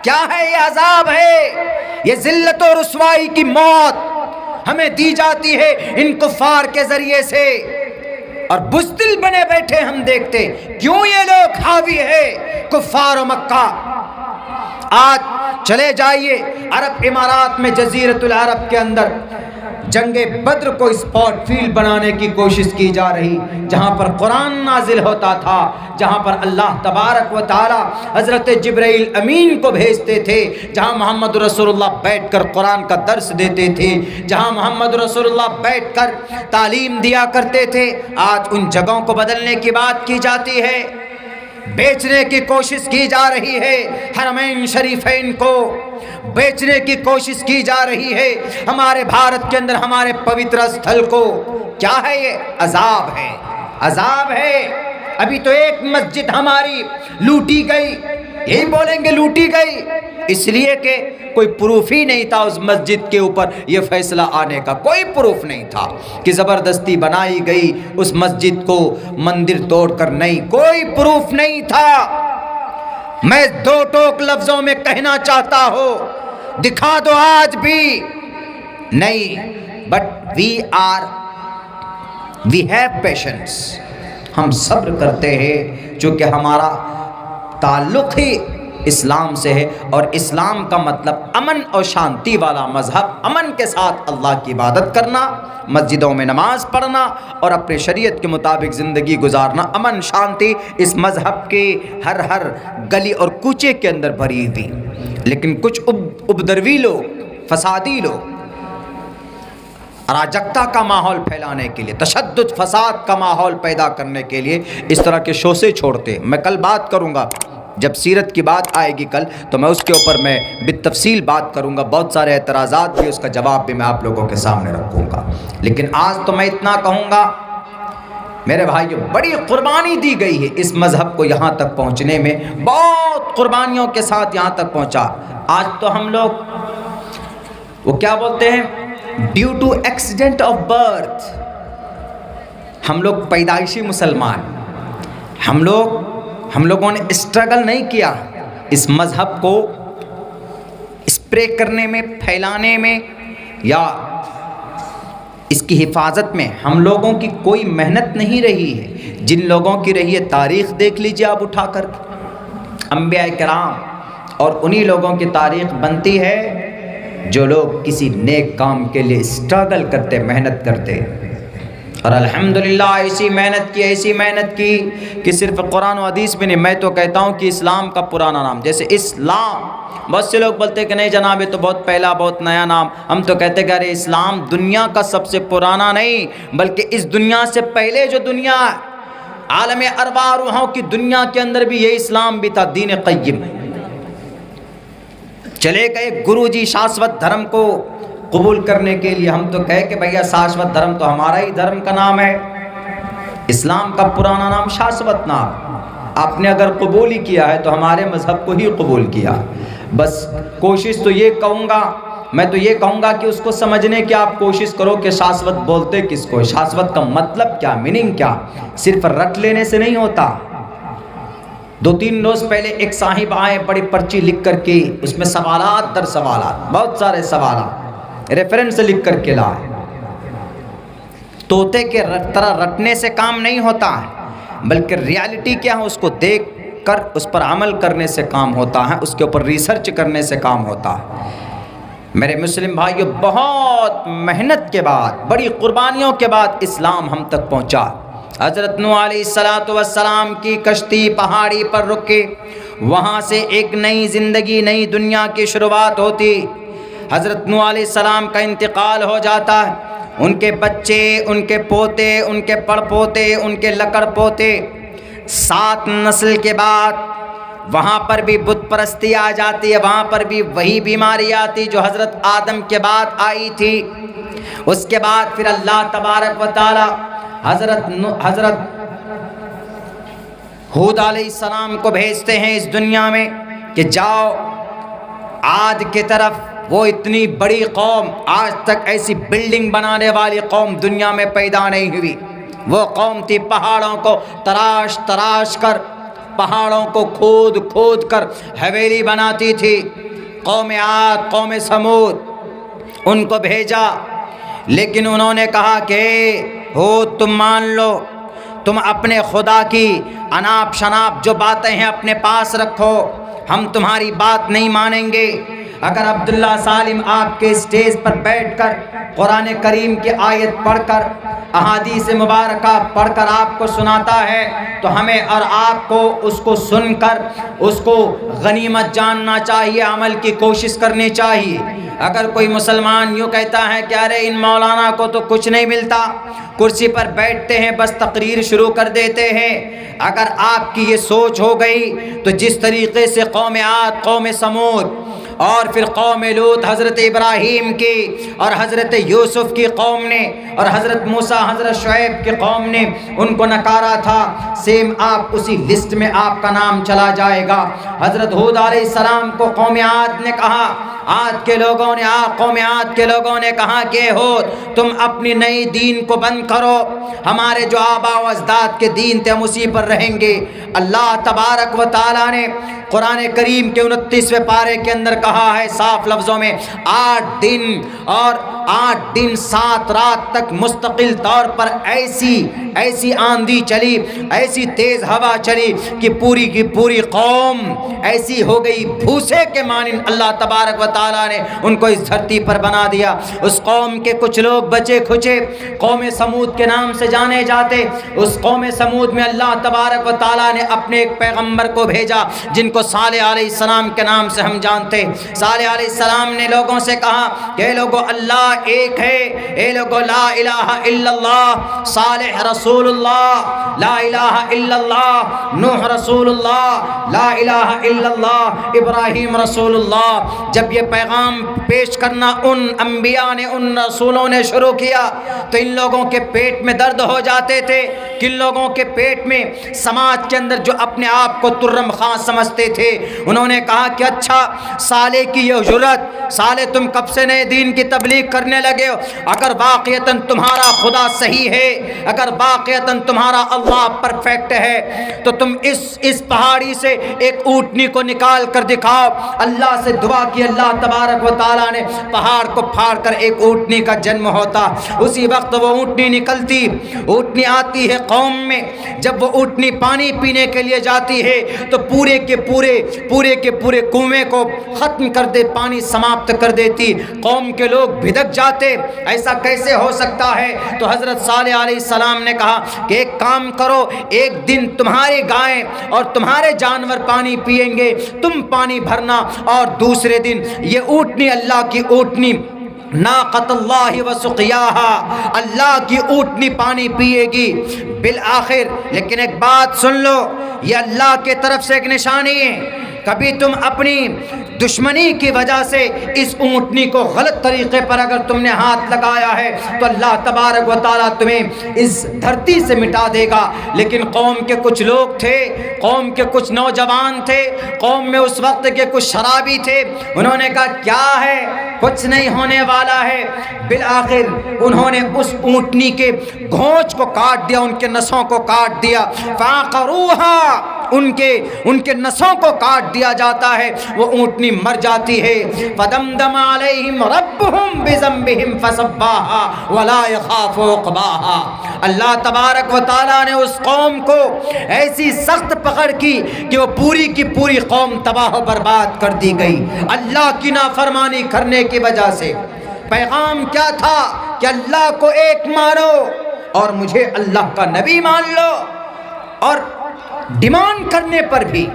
کیا ہے یہ عذاب ہے، یہ ذلت و رسوائی کی موت ہمیں دی جاتی ہے ان کفار کے ذریعے سے، اور بزدل بنے بیٹھے ہم دیکھتے کیوں یہ لوگ حاوی ہے کفار و مکہ۔ آج چلے جائیے عرب امارات میں جزیرۃ العرب کے اندر جنگ بدر کو اسپاٹ فیلڈ بنانے کی کوشش کی جا رہی، جہاں پر قرآن نازل ہوتا تھا، جہاں پر اللہ تبارک و تعالی حضرت جبرائیل امین کو بھیجتے تھے، جہاں محمد رسول اللہ بیٹھ کر قرآن کا درس دیتے تھے، جہاں محمد رسول اللہ بیٹھ کر تعلیم دیا کرتے تھے، آج ان جگہوں کو بدلنے کی بات کی جاتی ہے، بیچنے کی کوشش کی جا رہی ہے، حرمین شریفین کو بیچنے کی کوشش کی جا رہی ہے، ہمارے بھارت کے اندر ہمارے پوتر استھل کو۔ کیا ہے یہ؟ عذاب ہے، عذاب ہے۔ ابھی تو ایک مسجد ہماری لوٹی گئی، یہی بولیں گے لوٹی گئی، اس لیے کہ کوئی پروف ہی نہیں تھا اس مسجد کے اوپر یہ فیصلہ آنے کا، کوئی پروف نہیں تھا کہ زبردستی بنائی گئی اس مسجد کو مندر توڑ کر، نہیں، کوئی پروف نہیں تھا۔ میں دو ٹوک لفظوں میں کہنا چاہتا ہوں، دکھا دو آج بھی نہیں، بٹ وی ہیو پیشنس، ہم صبر کرتے ہیں، چونکہ ہمارا تعلق ہی اسلام سے ہے، اور اسلام کا مطلب امن اور شانتی والا مذہب، امن کے ساتھ اللہ کی عبادت کرنا، مسجدوں میں نماز پڑھنا اور اپنے شریعت کے مطابق زندگی گزارنا، امن شانتی اس مذہب کے ہر گلی اور کوچے کے اندر بھری ہوئی۔ لیکن کچھ ابدروی لوگ، فسادی لوگ اراجکتا کا ماحول پھیلانے کے لیے، تشدد فساد کا ماحول پیدا کرنے کے لیے اس طرح کے شوسے چھوڑتے۔ میں کل بات کروں گا، جب سیرت کی بات آئے گی کل تو میں اس کے اوپر میں بالتفصیل بات کروں گا، بہت سارے اعتراضات بھی، اس کا جواب بھی میں آپ لوگوں کے سامنے رکھوں گا۔ لیکن آج تو میں اتنا کہوں گا میرے بھائیو، بڑی قربانی دی گئی ہے اس مذہب کو یہاں تک پہنچنے میں، بہت قربانیوں کے ساتھ یہاں تک پہنچا۔ آج تو ہم لوگ وہ کیا بولتے ہیں، due to accident of birth, ہم لوگ پیدائشی مسلمان، ہم لوگوں نے اسٹرگل نہیں کیا اس مذہب کو اسپرے کرنے میں، پھیلانے میں یا اس کی حفاظت میں، ہم لوگوں کی کوئی محنت نہیں رہی ہے۔ جن لوگوں کی رہی ہے تاریخ دیکھ لیجئے آپ اٹھا کر، انبیاء کرام، اور انہی لوگوں کی تاریخ بنتی ہے جو لوگ کسی نیک کام کے لیے اسٹرگل کرتے، محنت کرتے، اور الحمدللہ ایسی محنت کی کہ صرف قرآن و حدیث بھی نہیں، میں تو کہتا ہوں کہ اسلام کا پرانا نام، جیسے اسلام، بہت سے لوگ بولتے ہیں کہ نہیں جناب یہ تو بہت پہلا، بہت نیا نام، ہم تو کہتے ہیں کہ ارے اسلام دنیا کا سب سے پرانا نہیں، بلکہ اس دنیا سے پہلے جو دنیا عالم ارواح روحوں کی دنیا کے اندر بھی یہ اسلام بھی تھا، دین قیم۔ چلے گئے گرو جی شاشوت دھرم کو قبول کرنے کے لیے، ہم تو کہے کہ بھیا شاشوت دھرم تو ہمارا ہی دھرم کا نام ہے، اسلام کا پرانا نام شاشوت نام، آپ نے اگر قبول ہی کیا ہے تو ہمارے مذہب کو ہی قبول کیا۔ بس کوشش تو یہ کہوں گا، میں تو یہ کہوں گا کہ اس کو سمجھنے کی آپ کوشش کرو کہ شاشوت بولتے کس کو، شاشوت کا مطلب کیا، میننگ کیا، صرف رٹ لینے سے نہیں ہوتا۔ 2-3 روز پہلے ایک صاحب آئے، بڑی پرچی لکھ کر کے، اس میں سوالات در سوالات، بہت سارے سوالات ریفرنس لکھ کر کے لائے۔ طوطے کے طرح رٹنے سے کام نہیں ہوتا ہے، بلکہ ریالٹی کیا ہے اس کو دیکھ کر اس پر عمل کرنے سے کام ہوتا ہے، اس کے اوپر ریسرچ کرنے سے کام ہوتا ہے۔ میرے مسلم بھائیو، بہت محنت کے بعد، بڑی قربانیوں کے بعد اسلام ہم تک پہنچا۔ حضرت نوح علیہ السلام کی کشتی پہاڑی پر رکے، وہاں سے ایک نئی زندگی، نئی دنیا کی شروعات ہوتی۔ حضرت نوح علیہ السلام کا انتقال ہو جاتا ہے، ان کے بچے، ان کے پوتے، ان کے پڑ پوتے، ان کے لکڑ پوتے، 7 نسل کے بعد وہاں پر بھی بت پرستی آ جاتی ہے، وہاں پر بھی وہی بیماری آتی جو حضرت آدم کے بعد آئی تھی۔ اس کے بعد پھر اللہ تبارک و تعالی حضرت ہود علیہ السلام کو بھیجتے ہیں اس دنیا میں کہ جاؤ عاد کی طرف، وہ اتنی بڑی قوم، آج تک ایسی بلڈنگ بنانے والی قوم دنیا میں پیدا نہیں ہوئی، وہ قوم تھی پہاڑوں کو تراش تراش کر پہاڑوں کو کھود کھود کر حویلی بناتی تھی۔ قوم عاد، قوم سمود، ان کو بھیجا، لیکن انہوں نے کہا کہ ہود تم مان لو، تم اپنے خدا کی اناپ شناپ جو باتیں ہیں اپنے پاس رکھو، ہم تمہاری بات نہیں مانیں گے۔ اگر عبداللہ سالم آپ کے اسٹیج پر بیٹھ کر قرآن کریم کی آیت پڑھ کر، احادیث مبارکہ پڑھ کر آپ کو سناتا ہے تو ہمیں اور آپ کو اس کو سن کر اس کو غنیمت جاننا چاہیے، عمل کی کوشش کرنی چاہیے۔ اگر کوئی مسلمان یوں کہتا ہے کہ ارے ان مولانا کو تو کچھ نہیں ملتا، کرسی پر بیٹھتے ہیں بس تقریر شروع کر دیتے ہیں، اگر آپ کی یہ سوچ ہو گئی تو جس طریقے سے قوم عاد، قوم سمود اور پھر قوم لوط حضرت ابراہیم کی اور حضرت یوسف کی قوم نے اور حضرت موسیٰ حضرت شعیب کی قوم نے ان کو نکارا تھا، سیم آپ اسی لسٹ میں آپ کا نام چلا جائے گا۔ حضرت ہود علیہ السلام کو قوم عاد نے کہا، قوم عاد کے لوگوں نے کہا کہ ہود تم اپنی نئی دین کو بند کرو، ہمارے جو آبا و اجداد کے دین تھے ہم اسی پر رہیں گے۔ اللہ تبارک و تعالیٰ نے قرآن کریم کے 29ویں پارے کے اندر کہا ہے صاف لفظوں میں، 8 دن اور 8 دن 7 رات تک مستقل طور پر ایسی آندھی چلی، ایسی تیز ہوا چلی کہ پوری کی پوری قوم ایسی ہو گئی بھوسے کے مانند۔ اللہ تبارک و تعالیٰ نے ان کو اس دھرتی پر بنا دیا۔ اس قوم کے کچھ لوگ بچے کھچے قوم سمود کے نام سے جانے جاتے، اس قوم سمود میں اللہ تبارک و تعالیٰ نے اپنے ایک پیغمبر کو بھیجا جن کو صالح علیہ السلام کے نام سے ہم جانتے۔ صالح علیہ السلام نے لوگوں سے کہا کہ اے لوگو اللہ ایک ہے، اے لوگو لا الہ الا اللہ، صالح رسول اللہ، لا الہ الا اللہ، نوح رسول اللہ، لا الہ الا اللہ، ابراہیم رسول اللہ۔ جب یہ پیغام پیش کرنا ان انبیاء نے، ان رسولوں نے شروع کیا تو ان لوگوں کے پیٹ میں درد ہو جاتے تھے، کن لوگوں کے پیٹ میں سماج کے اندر جو اپنے آپ کو ترم خان سمجھتے تھے، انہوں نے کہا کہ اچھا صالح کی یہ جرأت، صالح تم کب سے نئے دین کی تبلیغ کرنے لگے ہو؟ اگر واقعتاً تمہارا خدا صحیح ہے، اگر واقعتاً تمہارا اللہ پرفیکٹ ہے تو تم اس پہاڑی سے ایک اونٹنی کو نکال کر دکھاؤ۔ اللہ سے دعا کی، اللہ تبارک و تعالیٰ نے پہاڑ کو پھاڑ کر ایک اونٹنی کا جنم ہوتا۔ اسی وقت وہ اونٹنی نکلتی، اونٹنی آتی ہے قوم میں، جب وہ اونٹنی پانی پینے کے لیے جاتی ہے تو پورے کے پورے کنویں کو ختم کر دے، پانی سماپت کر دیتی۔ قوم کے لوگ بھدک جاتے، ایسا کیسے ہو سکتا ہے؟ تو حضرت صالح علیہ السلام نے کہا کہ ایک کام کرو، ایک دن تمہاری گائیں اور تمہارے جانور پانی پئیں گے، تم پانی بھرنا، اور دوسرے دن یہ اونٹنی، اللہ کی اونٹنی، ناقۃ اللہ و سقیاہا، اللہ کی اونٹنی پانی پیے گی بالآخر۔ لیکن ایک بات سن لو، یہ اللہ کی طرف سے ایک نشانی ہے، کبھی تم اپنی دشمنی کی وجہ سے اس اونٹنی کو غلط طریقے پر اگر تم نے ہاتھ لگایا ہے تو اللہ تبارک و تعالیٰ تمہیں اس دھرتی سے مٹا دے گا۔ لیکن قوم کے کچھ لوگ تھے، قوم کے کچھ نوجوان تھے، قوم میں اس وقت کے کچھ شرابی تھے، انہوں نے کہا کیا ہے، کچھ نہیں ہونے والا ہے۔ بالآخر انہوں نے اس اونٹنی کے گھونچ کو کاٹ دیا، ان کے نسوں کو کاٹ دیا، فعقروہا، ان کے نسوں کو کاٹ دیا جاتا ہے، وہ اونٹنی مر جاتی ہے۔ فدمدم علیہم ربہم بذنبہم فسواہا ولا یخاف عقباہا۔ اللہ تبارک و تعالیٰ نے اس قوم کو ایسی سخت پکڑ کی کہ وہ پوری کی پوری قوم تباہ و برباد کر دی گئی اللہ کی نافرمانی کرنے کی وجہ سے۔ پیغام کیا تھا کہ اللہ کو ایک مانو اور مجھے اللہ کا نبی مان لو، اور ڈیمانڈ کرنے پر بھی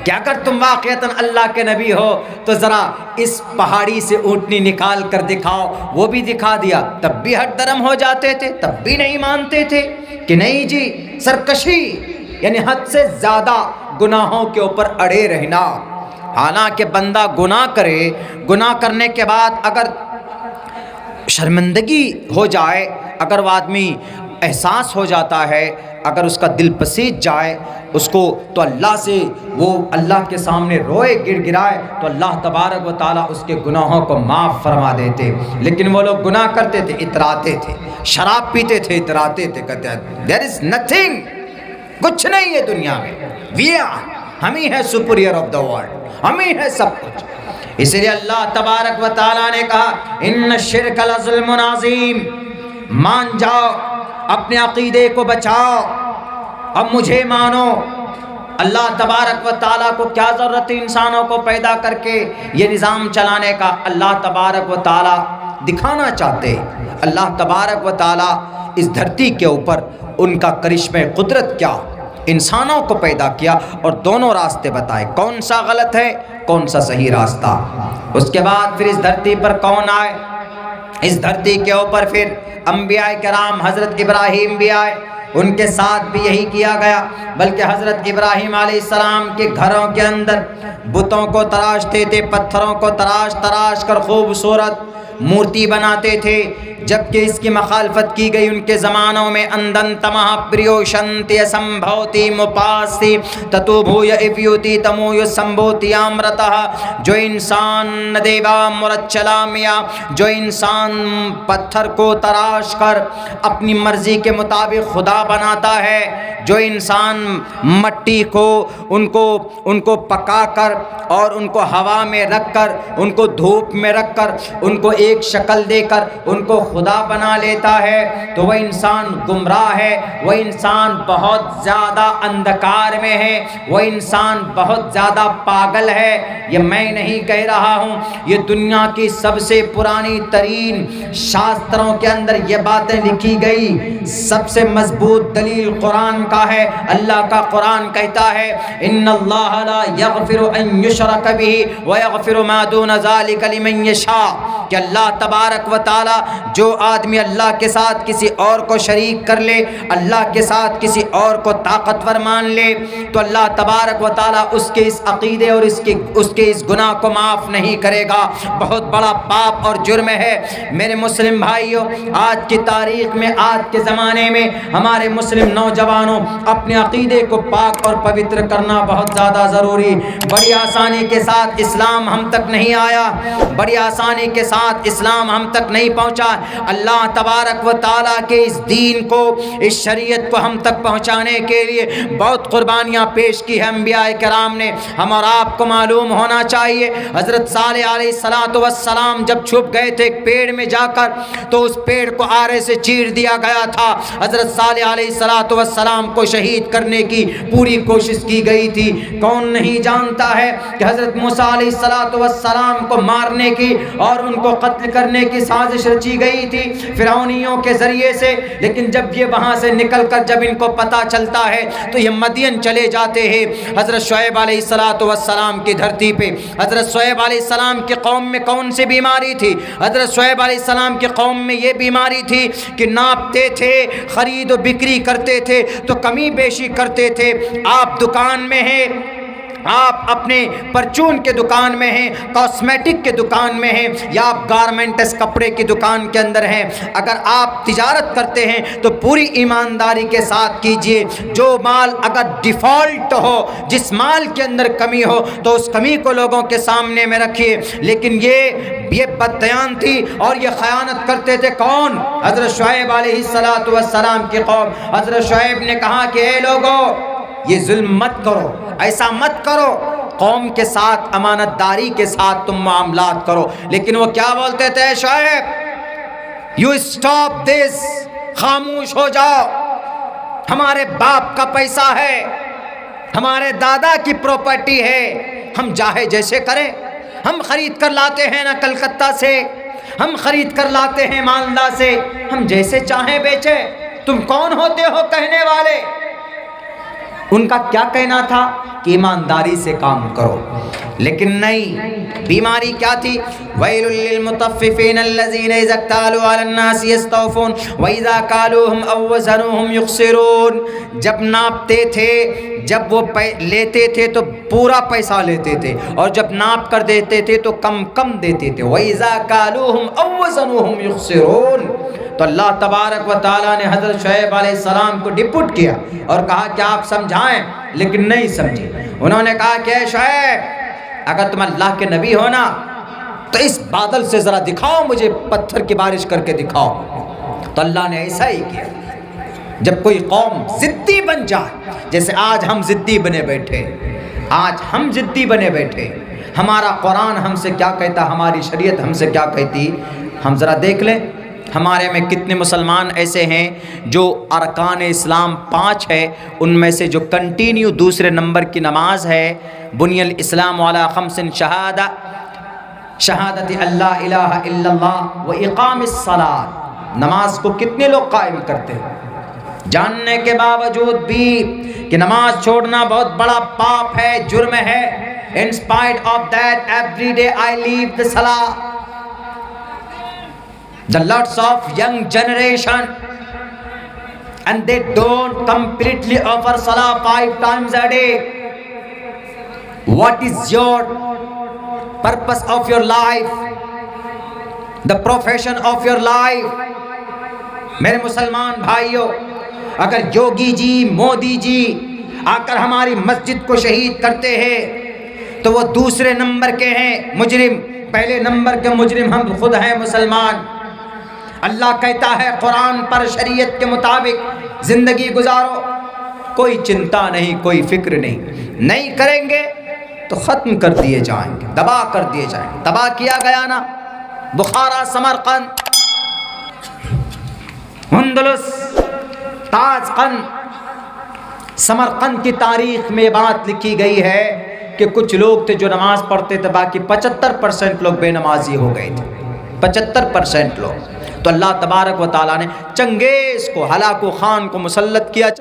کہ اگر تم واقعتاً اللہ کے نبی ہو تو ذرا اس پہاڑی سے اونٹنی نکال کر دکھاؤ، وہ بھی دکھا دیا، تب بھی ہٹ درم ہو جاتے تھے، تب بھی نہیں مانتے تھے کہ نہیں جی، سرکشی یعنی حد سے زیادہ گناہوں کے اوپر اڑے رہنا۔ حالانکہ بندہ گناہ کرے، گناہ کرنے کے بعد اگر شرمندگی ہو جائے، اگر وہ آدمی احساس ہو جاتا ہے، اگر اس کا دل پسیج جائے اس کو، تو اللہ سے وہ اللہ کے سامنے روئے گڑ گڑائے تو اللہ تبارک و تعالیٰ اس کے گناہوں کو معاف فرما دیتے۔ لیکن وہ لوگ گناہ کرتے تھے، اتراتے تھے، شراب پیتے تھے، اتراتے تھے، کہتے ہیں دیر از نتھنگ، کچھ نہیں ہے دنیا میں. ہم ہی ہے سپیریئر آف دا ورلڈ، ہم ہی ہے سب کچھ. اس لیے اللہ تبارک و تعالیٰ نے کہا ان الشرک لظلم عظیم. مان جاؤ، اپنے عقیدے کو بچاؤ، اب مجھے مانو. اللہ تبارک و تعالیٰ کو کیا ضرورت ہے انسانوں کو پیدا کر کے یہ نظام چلانے کا؟ اللہ تبارک و تعالیٰ دکھانا چاہتے. اللہ تبارک و تعالیٰ اس دھرتی کے اوپر ان کا کرشمہ قدرت کیا، انسانوں کو پیدا کیا اور دونوں راستے بتائے، کون سا غلط ہے کون سا صحیح راستہ. اس کے بعد پھر اس دھرتی پر کون آئے؟ اس دھرتی کے اوپر پھر انبیاء کرام حضرت ابراہیم بھی آئے، ان کے ساتھ بھی یہی کیا گیا. بلکہ حضرت ابراہیم علیہ السلام کے گھروں کے اندر بتوں کو تراشتے تھے، پتھروں کو تراش کر خوبصورت مورتی بناتے تھے. جبکہ اس کی مخالفت کی گئی ان کے زمانوں میں. اندنتمہ پریوشنتی سمبھوتی مپاسی تتوبھوی ایفیوتی تموی سمبھوتی آمرتہ. جو انسان دیوا مرچلامیا، جو انسان پتھر کو تراش کر اپنی مرضی کے مطابق خدا بناتا ہے، جو انسان مٹی کو ان کو پکا کر اور ان کو ہوا میں رکھ کر، ان کو دھوپ میں رکھ کر، ان کو ایک شکل دے کر ان کو خدا بنا لیتا ہے، تو وہ انسان گمراہ ہے، وہ انسان بہت زیادہ اندھکار میں ہے، وہ انسان بہت زیادہ پاگل ہے. یہ میں نہیں کہہ رہا ہوں، یہ دنیا کی سب سے پرانی ترین شاستروں کے اندر یہ باتیں لکھی گئی. سب سے مضبوط دلیل قرآن کا ہے. اللہ کا قرآن کہتا ہے ان اللہ لا یغفر ان یشرک بہ ویغفر ما دون ذلک لمن یشاء، کہ اللہ تبارک و تعالی جو آدمی اللہ کے ساتھ کسی اور کو شریک کر لے، اللہ کے ساتھ کسی اور کو طاقتور مان لے، تو اللہ تبارک و تعالی اس کے اس عقیدے اور اس کے اس گناہ کو معاف نہیں کرے گا. بہت بڑا پاپ اور جرم ہے. میرے مسلم بھائیوں، آج کی تاریخ میں، آج کے زمانے میں ہمارے مسلم نوجوانوں اپنے عقیدے کو پاک اور پوتر کرنا بہت زیادہ ضروری. بڑی آسانی کے ساتھ اسلام ہم تک نہیں آیا، بڑی آسانی کے ساتھ اسلام ہم تک نہیں پہنچا. اللہ تبارک و تعالیٰ کے اس دین کو، اس شریعت کو ہم تک پہنچانے کے لیے بہت قربانیاں پیش کی ہیں انبیاء کرام نے. ہم اور آپ کو معلوم ہونا چاہیے حضرت صالح علیہ السلام جب چھپ گئے تھے ایک پیڑ میں جا کر، تو اس پیڑ کو آرے سے چیر دیا گیا تھا. حضرت صالح علیہ السلام کو شہید کرنے کی پوری کوشش کی گئی تھی. کون نہیں جانتا ہے کہ حضرت موسیٰ علیہ السلام کو مارنے کی اور ان کو قتل کرنے کی سازش رچی گئی تھی فرعونیوں کے ذریعے سے. لیکن جب یہ وہاں سے نکل کر جب ان کو پتہ چلتا ہے تو یہ مدین چلے جاتے ہیں. حضرت شعیب علیہ السلام کی دھرتی پہ، حضرت شعیب علیہ السلام کی قوم میں کون سی بیماری تھی؟ حضرت شعیب علیہ السلام کی قوم میں یہ بیماری تھی کہ ناپتے تھے، خرید و بکری کرتے تھے تو کمی بیشی کرتے تھے. آپ دکان میں ہیں، آپ اپنے پرچون کے دکان میں ہیں، کاسمیٹک کے دکان میں ہیں، یا آپ گارمنٹس کپڑے کی دکان کے اندر ہیں، اگر آپ تجارت کرتے ہیں تو پوری ایمانداری کے ساتھ کیجئے. جو مال اگر ڈیفالٹ ہو، جس مال کے اندر کمی ہو، تو اس کمی کو لوگوں کے سامنے میں رکھیے. لیکن یہ بددیان تھی اور یہ خیانت کرتے تھے. کون؟ حضرت شعیب علیہ السلام کی قوم. حضرت شعیب نے کہا کہ اے لوگوں، یہ ظلم مت کرو، ایسا مت کرو، قوم کے ساتھ امانت داری کے ساتھ تم معاملات کرو. لیکن وہ کیا بولتے تھے؟ شعیب یو اسٹاپ دس، خاموش ہو جاؤ، ہمارے باپ کا پیسہ ہے، ہمارے دادا کی پراپرٹی ہے، ہم چاہے جیسے کریں. ہم خرید کر لاتے ہیں نا کلکتہ سے، ہم خرید کر لاتے ہیں مالدہ سے، ہم جیسے چاہیں بیچیں. تم کون ہوتے ہو کہنے والے؟ ان کا کیا کہنا تھا کہ ایمانداری سے کام کرو. لیکن نہیں، بیماری کیا تھی؟ ویل للمطففین الذین اذا اکتالوا علی الناس یستوفون واذا کالوہم او وزنوہم یخسرون. جب ناپتے تھے، جب وہ لیتے تھے تو پورا پیسہ لیتے تھے، اور جب ناپ کر دیتے تھے تو کم کم دیتے تھے. وَإِذَا كَالُوهُمْ أَوْ وَزَنُوهُمْ يُخْسِرُونَ. تو اللہ تبارک و تعالیٰ نے حضرت شعیب علیہ السلام کو ڈپٹ کیا اور کہا کہ آپ سمجھائیں، لیکن نہیں سمجھے. انہوں نے کہا کہ اے شعیب، اگر تم اللہ کے نبی ہو نا تو اس بادل سے ذرا دکھاؤ، مجھے پتھر کی بارش کر کے دکھاؤ. تو اللہ نے ایسا ہی کیا. جب کوئی قوم ضدی بن جائے، جیسے آج ہم ضدی بنے بیٹھے، آج ہم ضدی بنے بیٹھے، ہمارا قرآن ہم سے کیا کہتا، ہماری شریعت ہم سے کیا کہتی، ہم ذرا دیکھ لیں ہمارے میں کتنے مسلمان ایسے ہیں جو ارکان اسلام 5 ہے، ان میں سے جو کنٹینیو دوسرے نمبر کی نماز ہے، بنی الاسلام علی 5 شہادت اللہ الہ الا اللہ و اقام الصلاۃ، نماز کو کتنے لوگ قائم کرتے ہیں، جاننے کے باوجود بھی کہ نماز چھوڑنا بہت بڑا پاپ ہے، جرم ہے. In spite of that, every day I leave the salah. The lots of young generation, and they don't completely offer salah 5 times a day. What is your purpose of your life? The profession of your life? میرے مسلمان بھائیوں، اگر یوگی جی، مودی جی آ کر ہماری مسجد کو شہید کرتے ہیں تو وہ دوسرے نمبر کے ہیں مجرم، پہلے نمبر کے مجرم ہم خود ہیں مسلمان. اللہ کہتا ہے قرآن پر شریعت کے مطابق زندگی گزارو، کوئی چنتا نہیں، کوئی فکر نہیں کریں گے تو ختم کر دیے جائیں گے، تباہ کر دیے جائیں گے. تباہ کیا گیا نا بخارا، سمرقند، اندلس، تاج قند. سمرقند کی تاریخ میں بات لکھی گئی ہے کہ کچھ لوگ تھے جو نماز پڑھتے تھے، باقی 75% لوگ بے نمازی ہو گئے تھے، 75% لوگ. تو اللہ تبارک و تعالیٰ نے چنگیز کو، ہلاکو خان کو مسلط کیا.